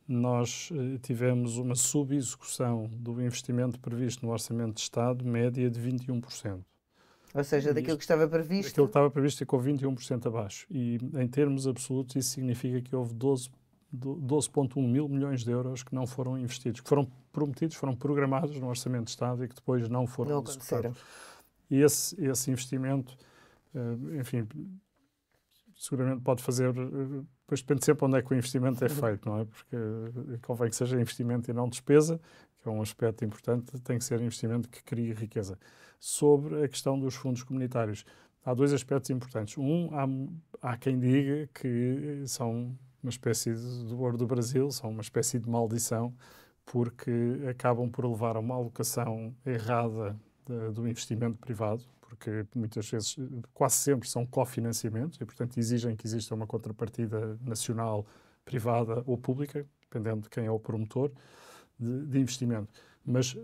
nós tivemos uma subexecução do investimento previsto no Orçamento de Estado, média de 21%. Ou seja, daquilo que estava previsto... Aquilo que estava previsto ficou 21% abaixo. E, em termos absolutos, isso significa que houve 12,1 mil milhões de euros que não foram investidos, que foram prometidos, foram programados no Orçamento de Estado e que depois não foram executados. E esse investimento, enfim, seguramente pode fazer... Depois depende sempre onde é que o investimento é feito, não é? Porque convém que seja investimento e não despesa, que é um aspecto importante, tem que ser investimento que crie riqueza. Sobre a questão dos fundos comunitários, há dois aspectos importantes. Há quem diga que são uma espécie do ouro do Brasil, são uma espécie de maldição, porque acabam por levar a uma alocação errada do investimento privado, porque muitas vezes, quase sempre, são cofinanciamentos e, portanto, exigem que exista uma contrapartida nacional, privada ou pública, dependendo de quem é o promotor, de investimento. Mas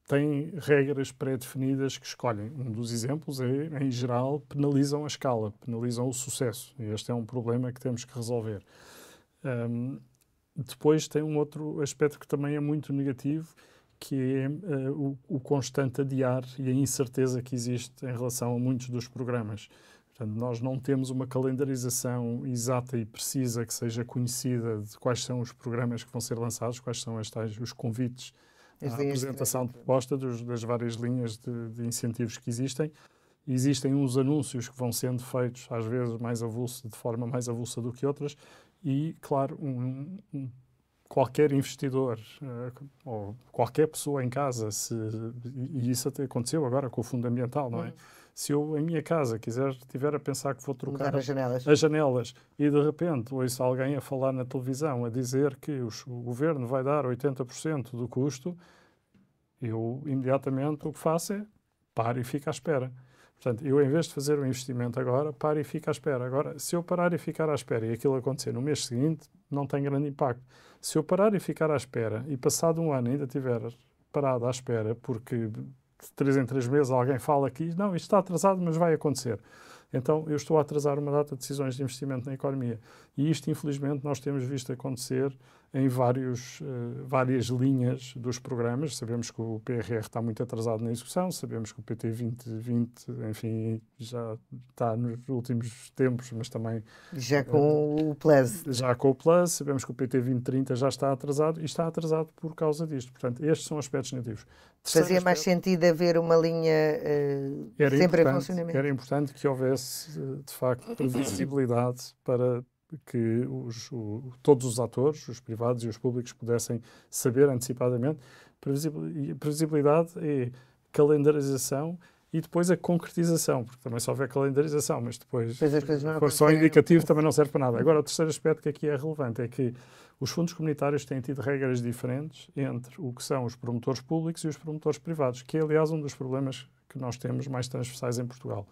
têm regras pré-definidas que escolhem. Um dos exemplos é, em geral, penalizam a escala, penalizam o sucesso. E este é um problema que temos que resolver. Depois tem um outro aspecto que também é muito negativo, que é o constante adiar e a incerteza que existe em relação a muitos dos programas. Portanto, nós não temos uma calendarização exata e precisa que seja conhecida de quais são os programas que vão ser lançados, quais são os convites à apresentação de proposta das várias linhas de incentivos que existem. Existem uns anúncios que vão sendo feitos, às vezes de forma mais avulsa do que outras, e, claro, qualquer investidor ou qualquer pessoa em casa, e isso até aconteceu agora com o Fundo Ambiental, não é? Se eu, em minha casa, estiver a pensar que vou trocar as janelas e, de repente, ouço alguém a falar na televisão, a dizer que o governo vai dar 80% do custo, eu, imediatamente, o que faço é paro e fico à espera. Portanto, eu, em vez de fazer o investimento agora, paro e fico à espera. Agora, se eu parar e ficar à espera e aquilo acontecer no mês seguinte, não tem grande impacto. Se eu parar e ficar à espera e, passado um ano, ainda estiver parado à espera, porque de 3 em 3 meses alguém fala que não, isto está atrasado, mas vai acontecer. Então, eu estou a atrasar uma data de decisões de investimento na economia. E isto, infelizmente, nós temos visto acontecer em várias linhas dos programas. Sabemos que o PRR está muito atrasado na execução, sabemos que o PT 2020, enfim, já está nos últimos tempos, mas também... Já com o Plus. Já com o Plus, sabemos que o PT 2030 já está atrasado e está atrasado por causa disto. Portanto, estes são aspectos negativos. Fazia mais sentido haver uma linha sempre em funcionamento? Era importante que houvesse, de facto, previsibilidade para que todos os atores, os privados e os públicos, pudessem saber antecipadamente. Previsibilidade é calendarização e depois a concretização, porque também se houver calendarização, mas depois for só indicativo, também não serve para nada. Agora, o terceiro aspecto que aqui é relevante é que os fundos comunitários têm tido regras diferentes entre o que são os promotores públicos e os promotores privados, que é, aliás, um dos problemas que nós temos mais transversais em Portugal.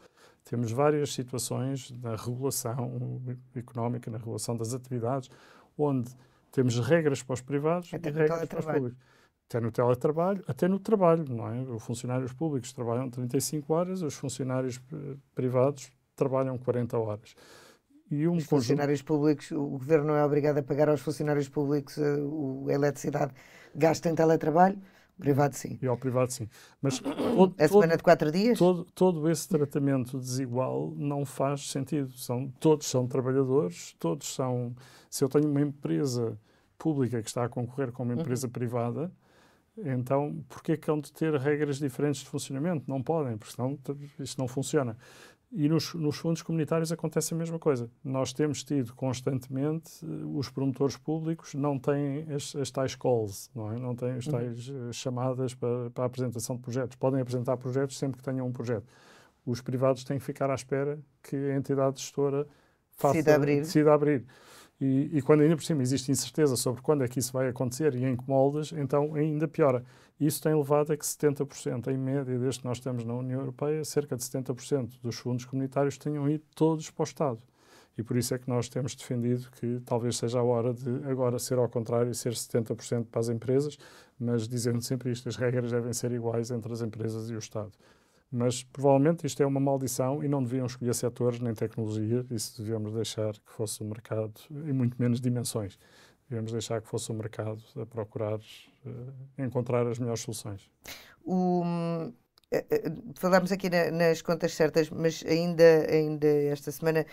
Temos várias situações na regulação económica, na regulação das atividades, onde temos regras para os privados e regras para os públicos. Até no teletrabalho, até no trabalho, não é? Os funcionários públicos trabalham 35 horas, os funcionários privados trabalham 40 horas. E os funcionários públicos, o governo não é obrigado a pagar aos funcionários públicos a eletricidade gasta em teletrabalho? O privado sim. E ao privado sim. Mas a semana de 4 dias? Todo esse tratamento desigual não faz sentido. Todos são trabalhadores, todos são... Se eu tenho uma empresa pública que está a concorrer com uma empresa privada, então porquê que hão de ter regras diferentes de funcionamento? Não podem, porque senão isto não funciona. E nos fundos comunitários acontece a mesma coisa. Nós temos tido constantemente, os promotores públicos não têm as tais calls, não é? Não têm as tais chamadas para a apresentação de projetos. Podem apresentar projetos sempre que tenham um projeto. Os privados têm que ficar à espera que a entidade gestora decida abrir. E quando ainda por cima existe incerteza sobre quando é que isso vai acontecer e em que moldes, então ainda piora. Isso tem levado a que 70%, em média, desde que nós estamos na União Europeia, cerca de 70% dos fundos comunitários tenham ido todos para o Estado. E por isso é que nós temos defendido que talvez seja a hora de agora ser ao contrário, ser 70% para as empresas, mas dizendo sempre isto, as regras devem ser iguais entre as empresas e o Estado. Mas provavelmente isto é uma maldição e não deviam escolher setores nem tecnologia, isso devíamos deixar que fosse o mercado, e muito menos dimensões. Devíamos deixar que fosse o mercado a procurar encontrar as melhores soluções. O, Falámos aqui nas contas certas, mas ainda esta semana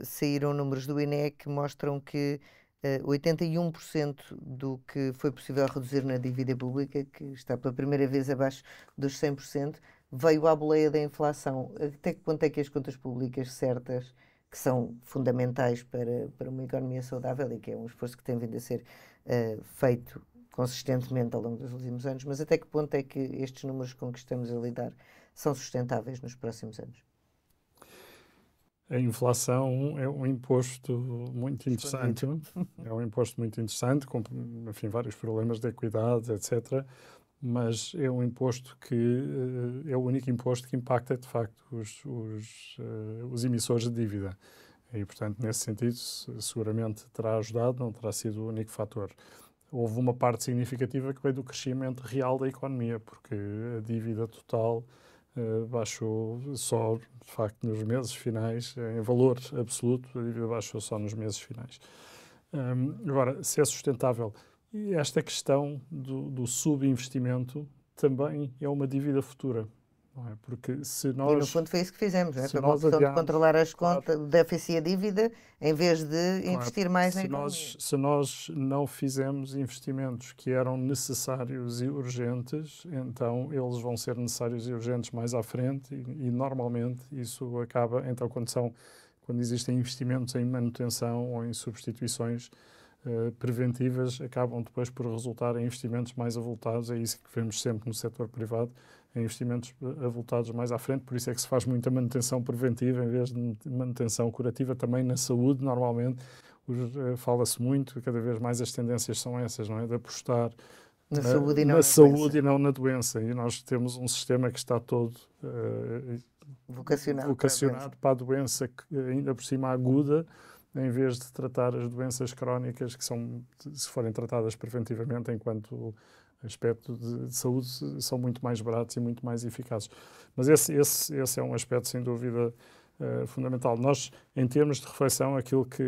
saíram números do INE que mostram que 81% do que foi possível reduzir na dívida pública, que está pela primeira vez abaixo dos 100%, veio à boleia da inflação. Até que ponto é que as contas públicas certas, que são fundamentais para uma economia saudável e que é um esforço que tem vindo a ser feito consistentemente ao longo dos últimos anos, mas até que ponto é que estes números com que estamos a lidar são sustentáveis nos próximos anos? A inflação é um imposto muito interessante. É um imposto muito interessante, com, enfim, vários problemas de equidade, etc. Mas é um imposto que é o único imposto que impacta, de facto, os emissores de dívida. E, portanto, nesse sentido, seguramente terá ajudado, não terá sido o único fator. Houve uma parte significativa que veio do crescimento real da economia, porque a dívida total baixou só, de facto, nos meses finais, em valor absoluto, a dívida baixou só nos meses finais. Agora, se é sustentável, e esta questão do subinvestimento também é uma dívida futura. Não é? Porque se nós... E no fundo foi isso que fizemos, não é? Se Foi uma nós opção de adiarmos, controlar as claro, contas, o déficit e a dívida, em vez de claro, investir mais na economia. se nós não fizermos investimentos que eram necessários e urgentes, então eles vão ser necessários e urgentes mais à frente e normalmente isso acaba, então quando existem investimentos em manutenção ou em substituições preventivas, acabam depois por resultar em investimentos mais avultados. É isso que vemos sempre no setor privado, em investimentos avultados mais à frente. Por isso é que se faz muita manutenção preventiva em vez de manutenção curativa. Também na saúde, normalmente, fala-se muito, cada vez mais as tendências são essas, não é? De apostar Na saúde e não na na saúde doença. e não na doença. E nós temos um sistema que está todo Vocacionado para a doença, que, ainda por cima aguda, em vez de tratar as doenças crónicas que são, se forem tratadas preventivamente, enquanto aspecto de saúde, são muito mais baratos e muito mais eficazes. Mas esse é um aspecto, sem dúvida, fundamental. Nós, em termos de reflexão, aquilo que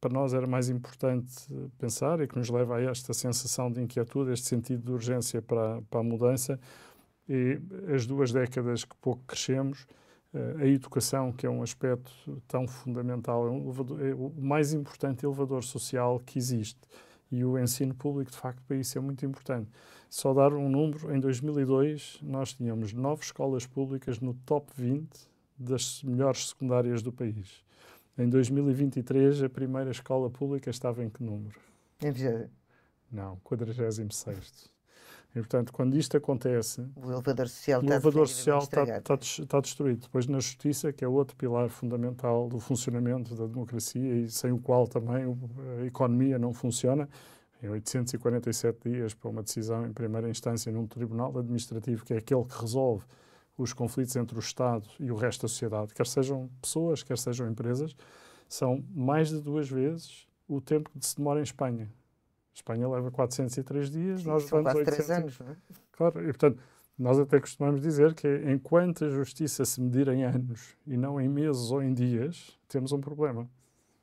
para nós era mais importante pensar e que nos leva a esta sensação de inquietude, este sentido de urgência para a mudança, e as 2 décadas que pouco crescemos, a educação, que é um aspecto tão fundamental, é o mais importante elevador social que existe. E o ensino público, de facto, para isso é muito importante. Só dar um número, em 2002 nós tínhamos 9 escolas públicas no top 20 das melhores secundárias do país. Em 2023 a primeira escola pública estava em que número? Não, 46º. E, portanto, quando isto acontece, O elevador social o está elevador definitivamente social estragado. está destruído. Depois, na justiça, que é outro pilar fundamental do funcionamento da democracia e sem o qual também a economia não funciona, em 847 dias para uma decisão em primeira instância num tribunal administrativo, que é aquele que resolve os conflitos entre o Estado e o resto da sociedade, quer sejam pessoas, quer sejam empresas, são mais de 2 vezes o tempo que se demora em Espanha. A Espanha leva 403 dias, Sim, nós são levamos quase 800. 3 anos, não é? Claro, e portanto, nós até costumamos dizer que enquanto a justiça se medir em anos e não em meses ou em dias, temos um problema.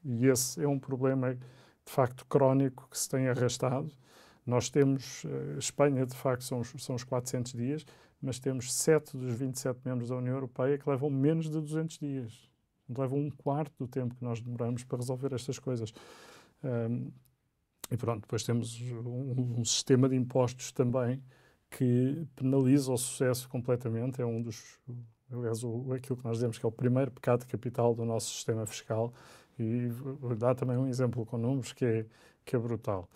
E esse é um problema, de facto, crónico que se tem arrastado. Nós temos, Espanha, de facto, são os 400 dias, mas temos 7 dos 27 membros da União Europeia que levam menos de 200 dias. Levam um quarto do tempo que nós demoramos para resolver estas coisas. E pronto, depois temos um sistema de impostos também que penaliza o sucesso completamente. É um dos, aliás, aquilo que nós dizemos que é o primeiro pecado capital do nosso sistema fiscal. E vou dar também um exemplo com números que é brutal.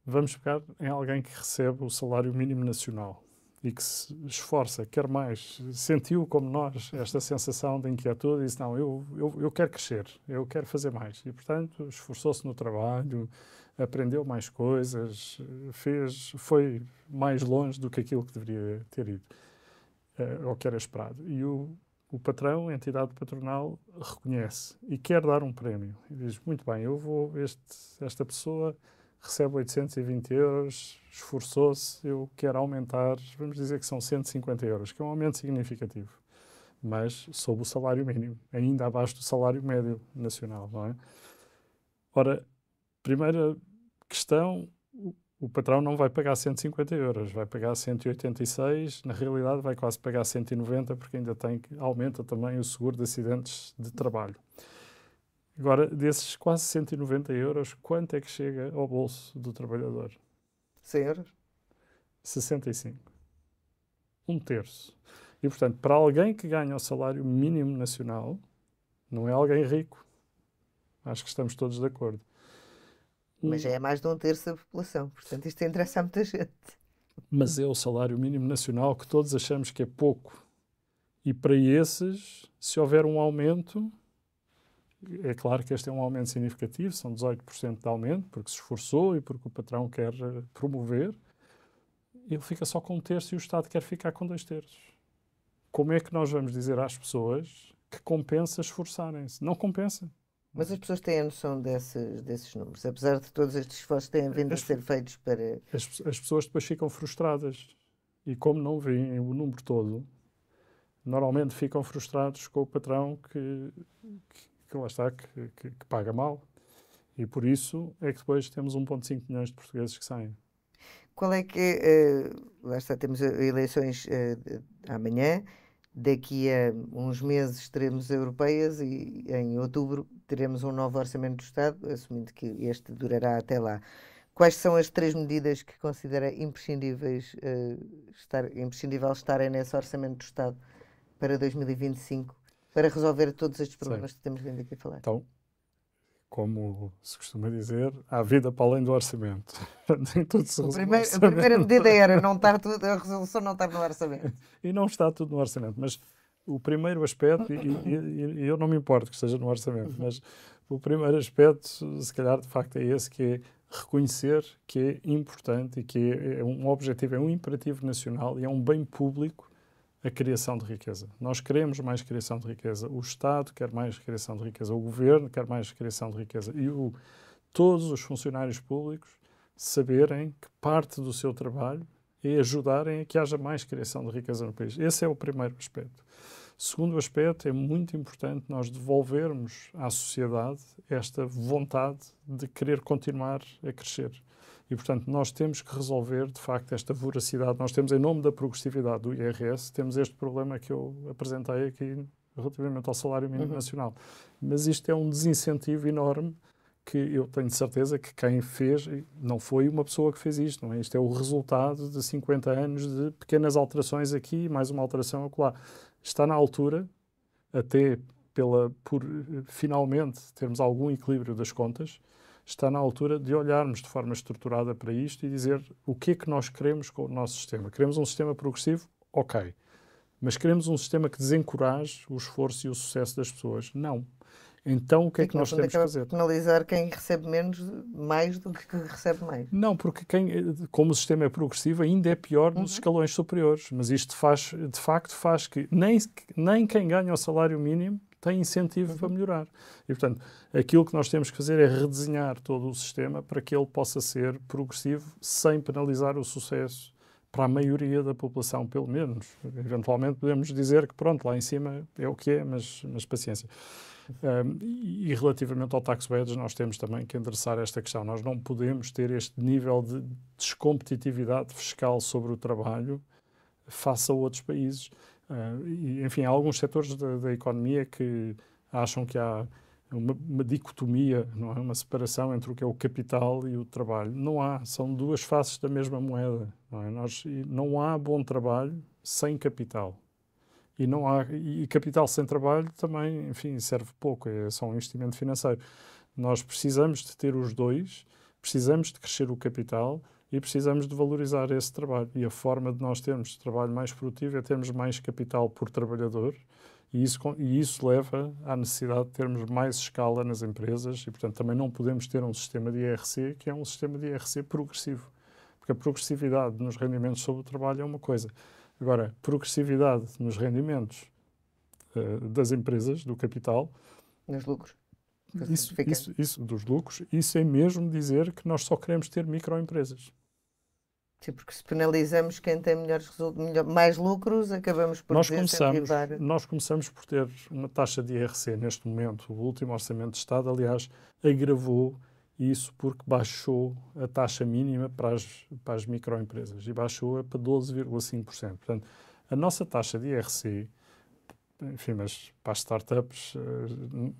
Vamos pegar em alguém que recebe o salário mínimo nacional e que se esforça, quer mais, sentiu como nós esta sensação de inquietude e disse, não, eu quero crescer, eu quero fazer mais. E, portanto, esforçou-se no trabalho, aprendeu mais coisas, foi mais longe do que aquilo que deveria ter ido, ou que era esperado. E o patrão, a entidade patronal, reconhece e quer dar um prémio. E diz, muito bem, esta pessoa recebe 820 euros, esforçou-se, eu quero aumentar, vamos dizer que são 150 euros, que é um aumento significativo, mas sob o salário mínimo, ainda abaixo do salário médio nacional, não é? Ora, primeira questão, o patrão não vai pagar 150 euros, vai pagar 186, na realidade vai quase pagar 190, porque ainda aumenta também o seguro de acidentes de trabalho. Agora, desses quase 190 euros, quanto é que chega ao bolso do trabalhador? 100 euros? 65. Um terço. E, portanto, para alguém que ganha o salário mínimo nacional, não é alguém rico. Acho que estamos todos de acordo. Mas já é mais de um terço da população, portanto isto interessa a muita gente. Mas é o salário mínimo nacional que todos achamos que é pouco. E para esses, se houver um aumento, é claro que este é um aumento significativo, são 18% de aumento, porque se esforçou e porque o patrão quer promover, ele fica só com um terço e o Estado quer ficar com 2/3. Como é que nós vamos dizer às pessoas que compensa esforçarem-se? Não compensa. Mas as pessoas têm a noção desses números, apesar de todos estes esforços que têm vindo a ser feitos para... As pessoas depois ficam frustradas e como não veem o número todo, normalmente ficam frustrados com o patrão que lá está, que paga mal. E por isso é que depois temos 1,5 milhões de portugueses que saem. Qual é que... lá está, temos eleições amanhã, daqui a uns meses teremos europeias e em outubro teremos um novo orçamento do Estado, assumindo que este durará até lá. Quais são as 3 medidas que considera imprescindível estarem nesse orçamento do Estado para 2025, para resolver todos estes problemas que temos vindo aqui a falar? Então, como se costuma dizer, há vida para além do orçamento. Nem tudo se resume ao orçamento. A primeira medida era não estar tudo, a resolução não estar no orçamento. E não está tudo no orçamento, mas o primeiro aspecto, e eu não me importo que esteja no orçamento, mas o primeiro aspecto, se calhar, de facto, é esse, que é reconhecer que é importante e que é um objetivo, é um imperativo nacional e é um bem público a criação de riqueza. Nós queremos mais criação de riqueza. O Estado quer mais criação de riqueza. O Governo quer mais criação de riqueza. E todos os funcionários públicos saberem que parte do seu trabalho é ajudarem a que haja mais criação de riqueza no país. Esse é o primeiro aspecto. Segundo aspecto, é muito importante nós devolvermos à sociedade esta vontade de querer continuar a crescer. E, portanto, nós temos que resolver, de facto, esta voracidade. Nós temos, em nome da progressividade do IRS, temos este problema que eu apresentei aqui relativamente ao salário mínimo nacional. Mas isto é um desincentivo enorme que eu tenho certeza que quem fez não foi uma pessoa que fez isto. Não é? Isto é o resultado de 50 anos de pequenas alterações aqui, mais uma alteração acolá. Está na altura, até por finalmente termos algum equilíbrio das contas, está na altura de olharmos de forma estruturada para isto e dizer o que é que nós queremos com o nosso sistema. Queremos um sistema progressivo? Ok. Mas queremos um sistema que desencoraje o esforço e o sucesso das pessoas? Não. Então o que é que nós temos que fazer? Penalizar quem recebe menos mais do que recebe mais. Não, porque como o sistema é progressivo, ainda é pior nos escalões superiores. Mas isto de facto faz que nem quem ganha o salário mínimo tem incentivo para melhorar. E, portanto, aquilo que nós temos que fazer é redesenhar todo o sistema para que ele possa ser progressivo sem penalizar o sucesso para a maioria da população, pelo menos. Eventualmente podemos dizer que, pronto, lá em cima é o que é, mas paciência. E relativamente ao tax badge, nós temos também que endereçar esta questão. Nós não podemos ter este nível de descompetitividade fiscal sobre o trabalho face a outros países. Enfim, há alguns setores da economia que acham que há uma dicotomia, não é? Uma separação entre o que é o capital e o trabalho. Não há, são duas faces da mesma moeda. Não é? Não há bom trabalho sem capital. E capital sem trabalho também, enfim, serve pouco, é só um investimento financeiro. Nós precisamos de ter os dois, precisamos de crescer o capital, e precisamos de valorizar esse trabalho. E a forma de nós termos trabalho mais produtivo é termos mais capital por trabalhador, e isso leva à necessidade de termos mais escala nas empresas e, portanto, também não podemos ter um sistema de IRC que é um sistema de IRC progressivo, porque a progressividade nos rendimentos sobre o trabalho é uma coisa. Agora, progressividade nos rendimentos das empresas, do capital... Nos lucros. Isso dos lucros, isso é mesmo dizer que nós só queremos ter microempresas. Sim, porque se penalizamos quem tem mais lucros, acabamos por desincentivar. Nós começamos por ter uma taxa de IRC neste momento. O último Orçamento de Estado, aliás, agravou isso porque baixou a taxa mínima para as microempresas e baixou-a para 12,5%. Portanto, a nossa taxa de IRC, enfim, mas para as startups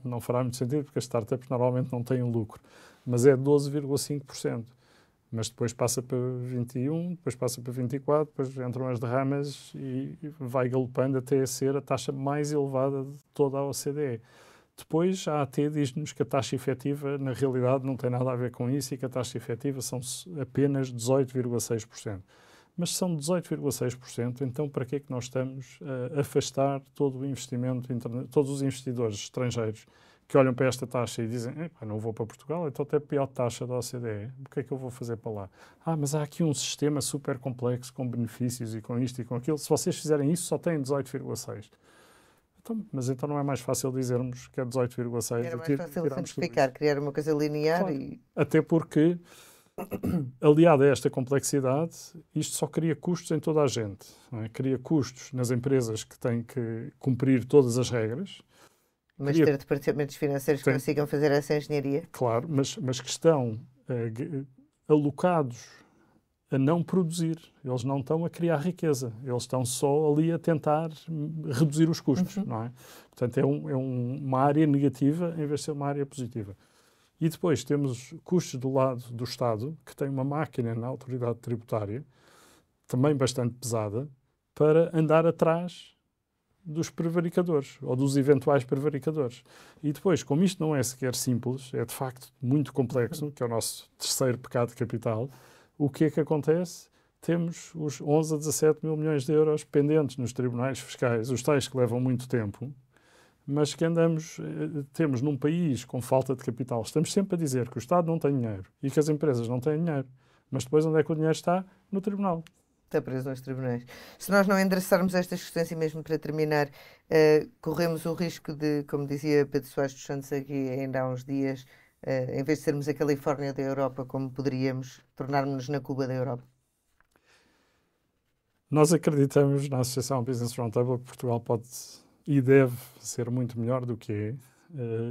não fará muito sentido porque as startups normalmente não têm lucro, mas é 12,5%. Mas depois passa para 21, depois passa para 24, depois entram as derramas e vai galopando até ser a taxa mais elevada de toda a OCDE. Depois a AT diz-nos que a taxa efetiva, na realidade, não tem nada a ver com isso e que a taxa efetiva são apenas 18,6%. Mas se são 18,6%, então para que é que nós estamos a afastar todo o investimento, todos os investidores estrangeiros que olham para esta taxa e dizem, não vou para Portugal, então tem a pior taxa da OCDE, o que é que eu vou fazer para lá? Mas há aqui um sistema super complexo com benefícios e com isto e com aquilo, se vocês fizerem isso só têm 18,6%. Mas então não é mais fácil dizermos que é 18,6%? Era mais fácil simplificar, criar uma coisa linear claro. Até porque, aliado a esta complexidade, isto só cria custos em toda a gente. Não é? Cria custos nas empresas que têm que cumprir todas as regras. Mas ter departamentos financeiros que consigam fazer essa engenharia? Claro, mas que estão alocados a não produzir. Eles não estão a criar riqueza. Eles estão só ali a tentar reduzir os custos, não é? Portanto, é uma área negativa em vez de ser uma área positiva. E depois temos custos do lado do Estado, que tem uma máquina na autoridade tributária, também bastante pesada, para andar atrás dos prevaricadores, ou dos eventuais prevaricadores. E depois, como isto não é sequer simples, é de facto muito complexo, que é o nosso terceiro pecado capital, o que é que acontece? Temos os 11 a 17 mil milhões de euros pendentes nos tribunais fiscais, os tais que levam muito tempo, mas que temos num país com falta de capital. Estamos sempre a dizer que o Estado não tem dinheiro e que as empresas não têm dinheiro, mas depois onde é que o dinheiro está? No tribunal. Está preso nos tribunais. Se nós não endereçarmos estas questões, e mesmo para terminar, corremos o risco de, como dizia Pedro Soares dos Santos aqui ainda há uns dias, em vez de sermos a Califórnia da Europa, como poderíamos, tornarmos-nos na Cuba da Europa? Nós acreditamos na Associação Business Roundtable que Portugal pode e deve ser muito melhor do que é.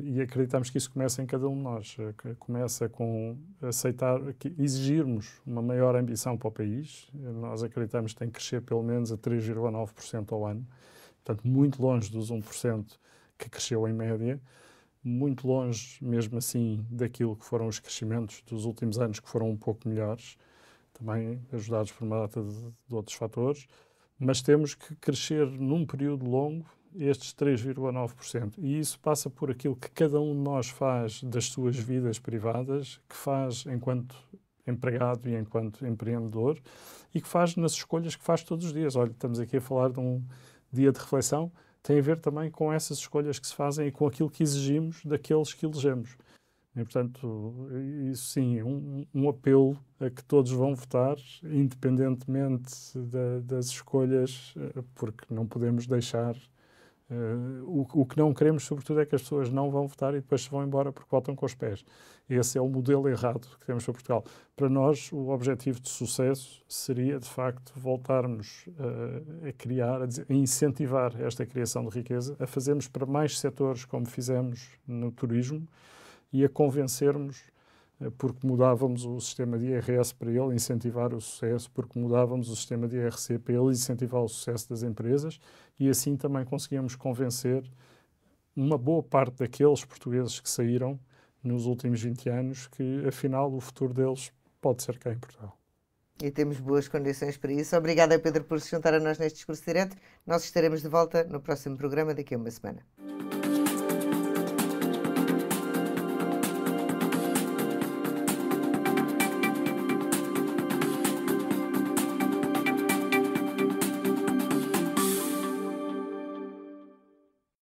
E acreditamos que isso começa em cada um de nós. Começa com exigirmos uma maior ambição para o país. Nós acreditamos que tem que crescer pelo menos a 3,9% ao ano. Portanto, muito longe dos 1% que cresceu em média. Muito longe, mesmo assim, daquilo que foram os crescimentos dos últimos anos, que foram um pouco melhores. Também ajudados por uma data de outros fatores. Mas temos que crescer num período longo estes 3,9%. E isso passa por aquilo que cada um de nós faz das suas vidas privadas, que faz enquanto empregado e enquanto empreendedor, e que faz nas escolhas que faz todos os dias. Olha, estamos aqui a falar de um dia de reflexão, tem a ver também com essas escolhas que se fazem e com aquilo que exigimos daqueles que elegemos. E, portanto, isso sim, um apelo a que todos vão votar, independentemente das escolhas, porque não podemos deixar... o que não queremos, sobretudo, é que as pessoas não vão votar e depois se vão embora porque votam com os pés. Esse é o modelo errado que temos para Portugal. Para nós, o objetivo de sucesso seria, de facto, voltarmos a criar, a incentivar esta criação de riqueza, a fazermos para mais setores como fizemos no turismo e a convencermos, porque mudávamos o sistema de IRS para ele incentivar o sucesso, porque mudávamos o sistema de IRC para ele incentivar o sucesso das empresas e assim também conseguíamos convencer uma boa parte daqueles portugueses que saíram nos últimos 20 anos que, afinal, o futuro deles pode ser cá em Portugal. E temos boas condições para isso. Obrigada, Pedro, por se juntar a nós neste discurso direto. Nós estaremos de volta no próximo programa daqui a uma semana.